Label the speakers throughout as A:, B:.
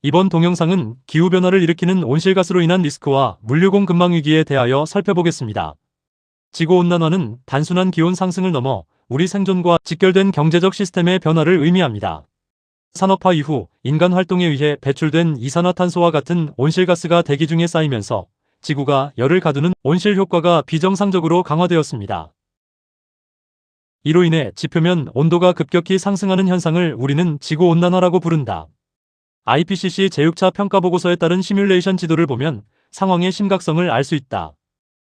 A: 이번 동영상은 기후변화를 일으키는 온실가스로 인한 리스크와 물류공급망 위기에 대하여 살펴보겠습니다. 지구온난화는 단순한 기온 상승을 넘어 우리 생존과 직결된 경제적 시스템의 변화를 의미합니다. 산업화 이후 인간 활동에 의해 배출된 이산화탄소와 같은 온실가스가 대기 중에 쌓이면서 지구가 열을 가두는 온실 효과가 비정상적으로 강화되었습니다. 이로 인해 지표면 온도가 급격히 상승하는 현상을 우리는 지구온난화라고 부른다. IPCC 제6차 평가보고서에 따른 시뮬레이션 지도를 보면 상황의 심각성을 알 수 있다.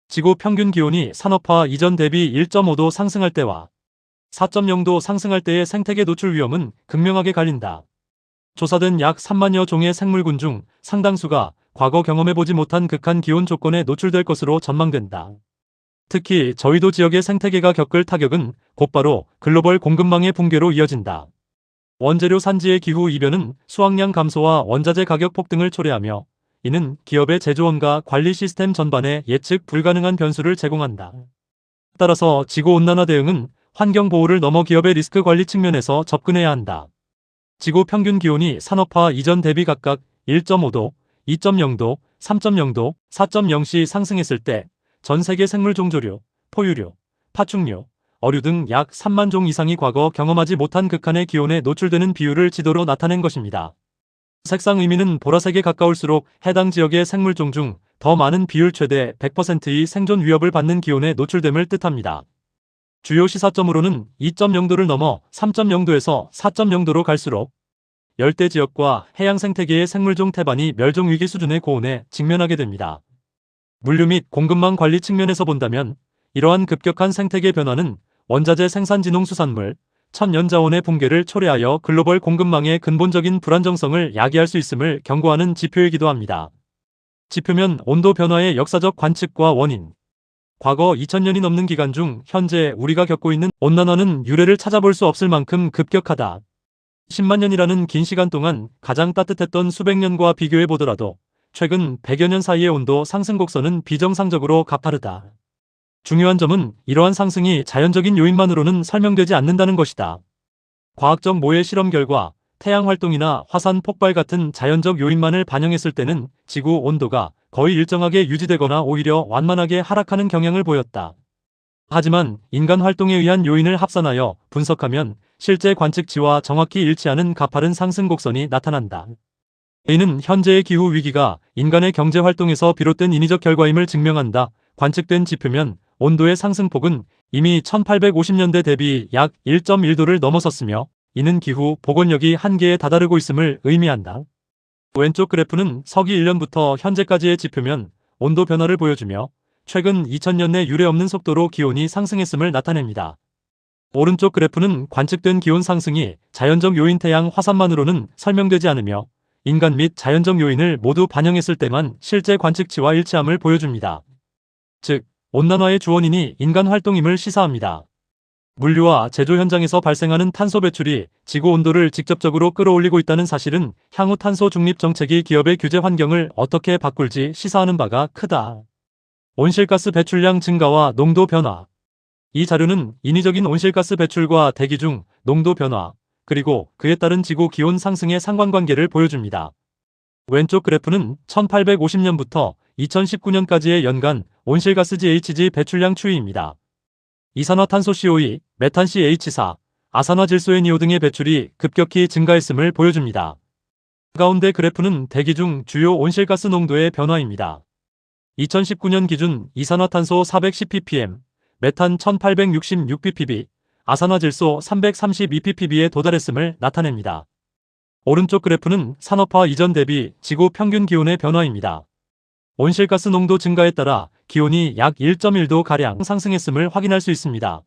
A: 지구 평균 기온이 산업화 이전 대비 1.5도 상승할 때와 4.0도 상승할 때의 생태계 노출 위험은 극명하게 갈린다. 조사된 약 3만여 종의 생물군 중 상당수가 과거 경험해보지 못한 극한 기온 조건에 노출될 것으로 전망된다. 특히 저위도 지역의 생태계가 겪을 타격은 곧바로 글로벌 공급망의 붕괴로 이어진다. 원재료 산지의 기후 이변은 수확량 감소와 원자재 가격 폭등을 초래하며 이는 기업의 제조원과 관리 시스템 전반에 예측 불가능한 변수를 제공한다. 따라서 지구온난화 대응은 환경보호를 넘어 기업의 리스크 관리 측면에서 접근해야 한다. 지구 평균 기온이 산업화 이전 대비 각각 1.5도, 2.0도, 3.0도, 4.0시 상승했을 때 전 세계 생물종조류, 포유류, 파충류, 어류 등 약 3만 종 이상이 과거 경험하지 못한 극한의 기온에 노출되는 비율을 지도로 나타낸 것입니다. 색상 의미는 보라색에 가까울수록 해당 지역의 생물종 중 더 많은 비율 최대 100%의 생존 위협을 받는 기온에 노출됨을 뜻합니다. 주요 시사점으로는 2.0도를 넘어 3.0도에서 4.0도로 갈수록 열대 지역과 해양 생태계의 생물종 태반이 멸종 위기 수준의 고온에 직면하게 됩니다. 물류 및 공급망 관리 측면에서 본다면 이러한 급격한 생태계 변화는 원자재 생산지 농수산물, 천연자원의 붕괴를 초래하여 글로벌 공급망의 근본적인 불안정성을 야기할 수 있음을 경고하는 지표이기도 합니다. 지표면 온도 변화의 역사적 관측과 원인. 과거 2000년이 넘는 기간 중 현재 우리가 겪고 있는 온난화는 유례를 찾아볼 수 없을 만큼 급격하다. 10만 년이라는 긴 시간 동안 가장 따뜻했던 수백 년과 비교해 보더라도 최근 100여 년 사이의 온도 상승 곡선은 비정상적으로 가파르다. 중요한 점은 이러한 상승이 자연적인 요인만으로는 설명되지 않는다는 것이다. 과학적 모의 실험 결과 태양 활동이나 화산 폭발 같은 자연적 요인만을 반영했을 때는 지구 온도가 거의 일정하게 유지되거나 오히려 완만하게 하락하는 경향을 보였다. 하지만 인간 활동에 의한 요인을 합산하여 분석하면 실제 관측치와 정확히 일치하는 가파른 상승 곡선이 나타난다. 이는 현재의 기후 위기가 인간의 경제 활동에서 비롯된 인위적 결과임을 증명한다. 관측된 지표면 온도의 상승폭은 이미 1850년대 대비 약 1.1도를 넘어섰으며 이는 기후 복원력이 한계에 다다르고 있음을 의미한다. 왼쪽 그래프는 서기 1년부터 현재까지의 지표면 온도 변화를 보여주며 최근 2000년의 유례없는 속도로 기온이 상승했음을 나타냅니다. 오른쪽 그래프는 관측된 기온 상승이 자연적 요인 태양 화산만으로는 설명되지 않으며 인간 및 자연적 요인을 모두 반영했을 때만 실제 관측치와 일치함을 보여줍니다. 즉, 온난화의 주원인이 인간 활동임을 시사합니다. 물류와 제조 현장에서 발생하는 탄소 배출이 지구 온도를 직접적으로 끌어올리고 있다는 사실은 향후 탄소 중립 정책이 기업의 규제 환경을 어떻게 바꿀지 시사하는 바가 크다. 온실가스 배출량 증가와 농도 변화. 이 자료는 인위적인 온실가스 배출과 대기 중 농도 변화, 그리고 그에 따른 지구 기온 상승의 상관관계를 보여줍니다. 왼쪽 그래프는 1850년부터 2019년까지의 연간 온실가스 GHG 배출량 추이입니다. 이산화탄소 CO2, 메탄 CH4, 아산화질소NO 등의 배출이 급격히 증가했음을 보여줍니다. 가운데 그래프는 대기 중 주요 온실가스 농도의 변화입니다. 2019년 기준 이산화탄소 410ppm, 메탄 1866ppb, 아산화질소 332ppb에 도달했음을 나타냅니다. 오른쪽 그래프는 산업화 이전 대비 지구 평균 기온의 변화입니다. 온실가스 농도 증가에 따라 기온이 약 1.1도가량 상승했음을 확인할 수 있습니다.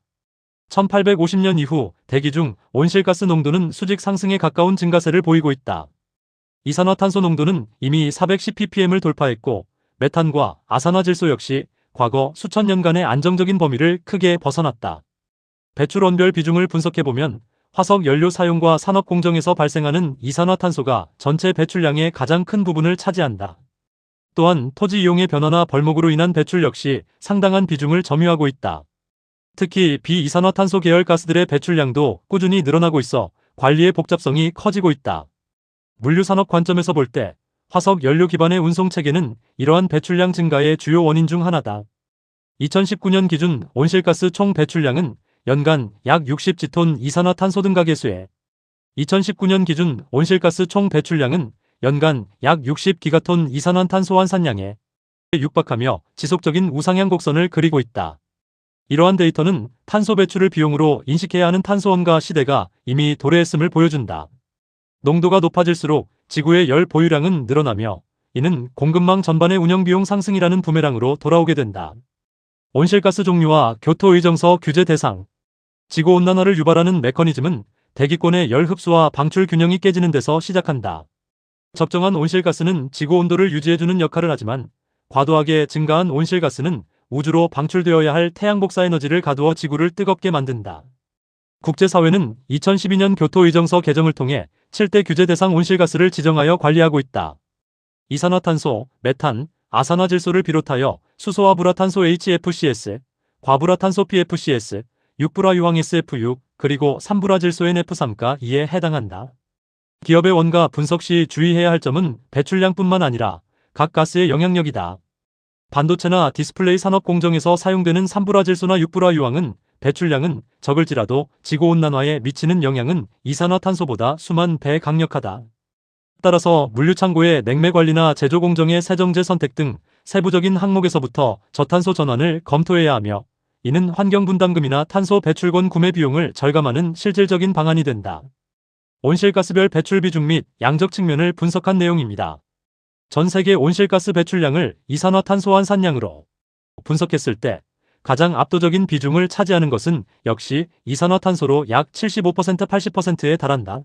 A: 1850년 이후 대기 중 온실가스 농도는 수직 상승에 가까운 증가세를 보이고 있다. 이산화탄소 농도는 이미 410ppm을 돌파했고 메탄과 아산화질소 역시 과거 수천 년간의 안정적인 범위를 크게 벗어났다. 배출 원별 비중을 분석해보면 화석 연료 사용과 산업 공정에서 발생하는 이산화탄소가 전체 배출량의 가장 큰 부분을 차지한다. 또한 토지 이용의 변화나 벌목으로 인한 배출 역시 상당한 비중을 점유하고 있다. 특히 비이산화탄소 계열 가스들의 배출량도 꾸준히 늘어나고 있어 관리의 복잡성이 커지고 있다. 물류 산업 관점에서 볼 때 화석 연료 기반의 운송 체계는 이러한 배출량 증가의 주요 원인 중 하나다. 2019년 기준 온실가스 총 배출량은 연간 약 60G톤 이산화탄소 등가 계수해 2019년 기준 온실가스 총 배출량은 연간 약 60기가톤 이산화탄소 환산량에 육박하며 지속적인 우상향 곡선을 그리고 있다. 이러한 데이터는 탄소 배출을 비용으로 인식해야 하는 탄소원가 시대가 이미 도래했음을 보여준다. 농도가 높아질수록 지구의 열 보유량은 늘어나며 이는 공급망 전반의 운영비용 상승이라는 부메랑으로 돌아오게 된다. 온실가스 종류와 교토의정서 규제 대상. 지구온난화를 유발하는 메커니즘은 대기권의 열 흡수와 방출 균형이 깨지는 데서 시작한다. 적정한 온실가스는 지구 온도를 유지해주는 역할을 하지만 과도하게 증가한 온실가스는 우주로 방출되어야 할 태양 복사 에너지를 가두어 지구를 뜨겁게 만든다. 국제사회는 2012년 교토의정서 개정을 통해 7대 규제 대상 온실가스를 지정하여 관리하고 있다. 이산화탄소, 메탄, 아산화질소를 비롯하여 수소화불화탄소 HFCs, 과불화탄소 PFCs, 육불화유황 SF6, 그리고 삼불화질소 NF3가 이에 해당한다. 기업의 원가 분석 시 주의해야 할 점은 배출량뿐만 아니라 각 가스의 영향력이다. 반도체나 디스플레이 산업 공정에서 사용되는 삼불화질소나 육불화유황은 배출량은 적을지라도 지구온난화에 미치는 영향은 이산화탄소보다 수만 배 강력하다. 따라서 물류창고의 냉매 관리나 제조 공정의 세정제 선택 등 세부적인 항목에서부터 저탄소 전환을 검토해야 하며 이는 환경분담금이나 탄소 배출권 구매 비용을 절감하는 실질적인 방안이 된다. 온실가스별 배출 비중 및 양적 측면을 분석한 내용입니다. 전 세계 온실가스 배출량을 이산화탄소 환산량으로 분석했을 때 가장 압도적인 비중을 차지하는 것은 역시 이산화탄소로 약 75% 80%에 달한다.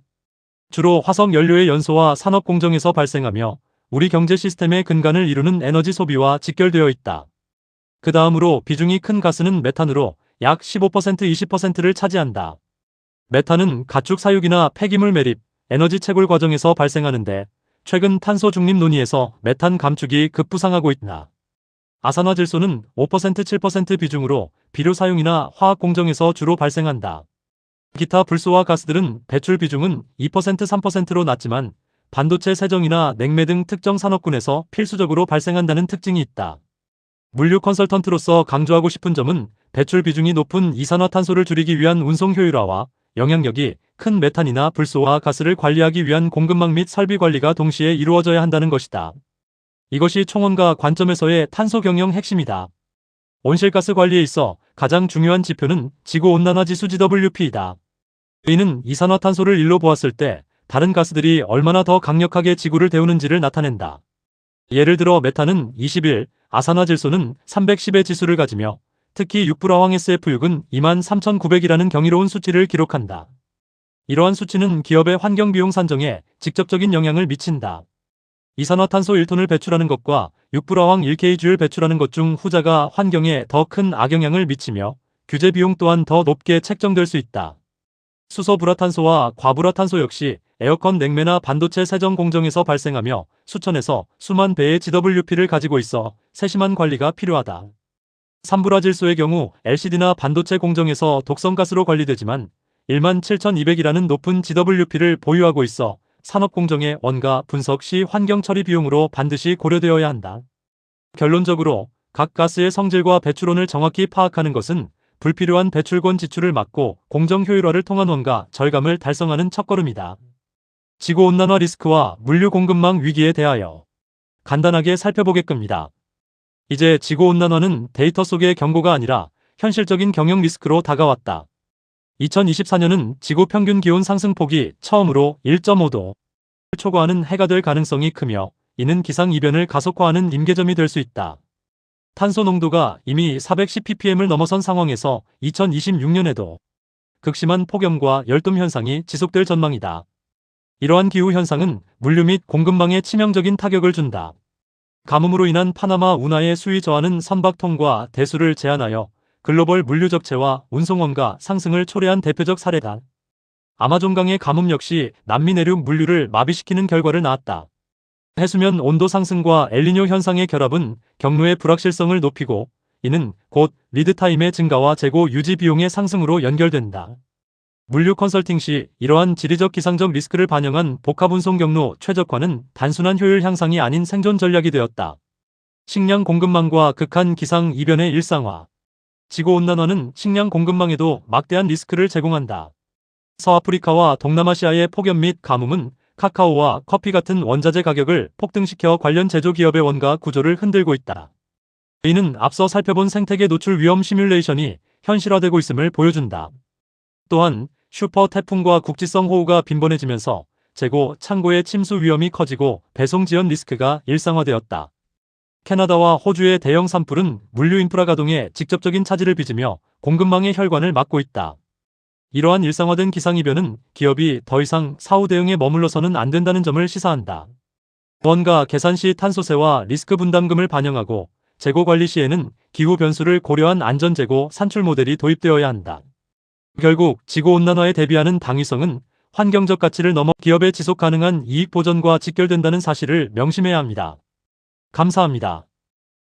A: 주로 화석 연료의 연소와 산업 공정에서 발생하며 우리 경제 시스템의 근간을 이루는 에너지 소비와 직결되어 있다. 그 다음으로 비중이 큰 가스는 메탄으로 약 15% 20%를 차지한다. 메탄은 가축 사육이나 폐기물 매립, 에너지 채굴 과정에서 발생하는데 최근 탄소 중립 논의에서 메탄 감축이 급부상하고 있다. 아산화질소는 5% 7% 비중으로 비료 사용이나 화학 공정에서 주로 발생한다. 기타 불소화 가스들은 배출 비중은 2% 3%로 낮지만 반도체 세정이나 냉매 등 특정 산업군에서 필수적으로 발생한다는 특징이 있다. 물류 컨설턴트로서 강조하고 싶은 점은 배출 비중이 높은 이산화탄소를 줄이기 위한 운송 효율화와 영향력이 큰 메탄이나 불소화 가스를 관리하기 위한 공급망 및 설비 관리가 동시에 이루어져야 한다는 것이다. 이것이 총원가 관점에서의 탄소 경영 핵심이다. 온실가스 관리에 있어 가장 중요한 지표는 지구온난화 지수 GWP이다. 이는 이산화탄소를 일로 보았을 때 다른 가스들이 얼마나 더 강력하게 지구를 데우는지를 나타낸다. 예를 들어 메탄은 21, 아산화질소는 310의 지수를 가지며 특히 육불화황 SF6은 23,900이라는 경이로운 수치를 기록한다. 이러한 수치는 기업의 환경비용 산정에 직접적인 영향을 미친다. 이산화탄소 1톤을 배출하는 것과 육불화황 1kg를 배출하는 것 중 후자가 환경에 더 큰 악영향을 미치며 규제 비용 또한 더 높게 책정될 수 있다. 수소불화탄소와 과불화탄소 역시 에어컨 냉매나 반도체 세정 공정에서 발생하며 수천에서 수만 배의 GWP를 가지고 있어 세심한 관리가 필요하다. 삼불화질소의 경우 LCD나 반도체 공정에서 독성가스로 관리되지만 17,200이라는 높은 GWP를 보유하고 있어 산업공정의 원가 분석 시 환경 처리 비용으로 반드시 고려되어야 한다. 결론적으로 각 가스의 성질과 배출원을 정확히 파악하는 것은 불필요한 배출권 지출을 막고 공정 효율화를 통한 원가 절감을 달성하는 첫걸음이다. 지구온난화 리스크와 물류 공급망 위기에 대하여 간단하게 살펴보겠습니다. 이제 지구온난화는 데이터 속의 경고가 아니라 현실적인 경영 리스크로 다가왔다. 2024년은 지구 평균 기온 상승폭이 처음으로 1.5도를 초과하는 해가 될 가능성이 크며 이는 기상이변을 가속화하는 임계점이 될 수 있다. 탄소 농도가 이미 410ppm을 넘어선 상황에서 2026년에도 극심한 폭염과 열돔 현상이 지속될 전망이다. 이러한 기후 현상은 물류 및 공급망에 치명적인 타격을 준다. 가뭄으로 인한 파나마 운하의 수위 저하는 선박통과 대수를 제한하여 글로벌 물류 적체와 운송원가 상승을 초래한 대표적 사례다. 아마존강의 가뭄 역시 남미 내륙 물류를 마비시키는 결과를 낳았다. 해수면 온도 상승과 엘니뇨 현상의 결합은 경로의 불확실성을 높이고 이는 곧 리드타임의 증가와 재고 유지 비용의 상승으로 연결된다. 물류 컨설팅 시 이러한 지리적 기상적 리스크를 반영한 복합운송 경로 최적화는 단순한 효율 향상이 아닌 생존 전략이 되었다. 식량 공급망과 극한 기상 이변의 일상화. 지구온난화는 식량 공급망에도 막대한 리스크를 제공한다. 서아프리카와 동남아시아의 폭염 및 가뭄은 카카오와 커피 같은 원자재 가격을 폭등시켜 관련 제조기업의 원가 구조를 흔들고 있다. 이는 앞서 살펴본 생태계 노출 위험 시뮬레이션이 현실화되고 있음을 보여준다. 또한 슈퍼 태풍과 국지성 호우가 빈번해지면서 재고, 창고의 침수 위험이 커지고 배송 지연 리스크가 일상화되었다. 캐나다와 호주의 대형 산불은 물류 인프라 가동에 직접적인 차질을 빚으며 공급망의 혈관을 막고 있다. 이러한 일상화된 기상이변은 기업이 더 이상 사후 대응에 머물러서는 안 된다는 점을 시사한다. 원가 계산 시 탄소세와 리스크 분담금을 반영하고 재고 관리 시에는 기후 변수를 고려한 안전재고 산출 모델이 도입되어야 한다. 결국 지구온난화에 대비하는 당위성은 환경적 가치를 넘어 기업의 지속 가능한 이익 보전과 직결된다는 사실을 명심해야 합니다. 감사합니다.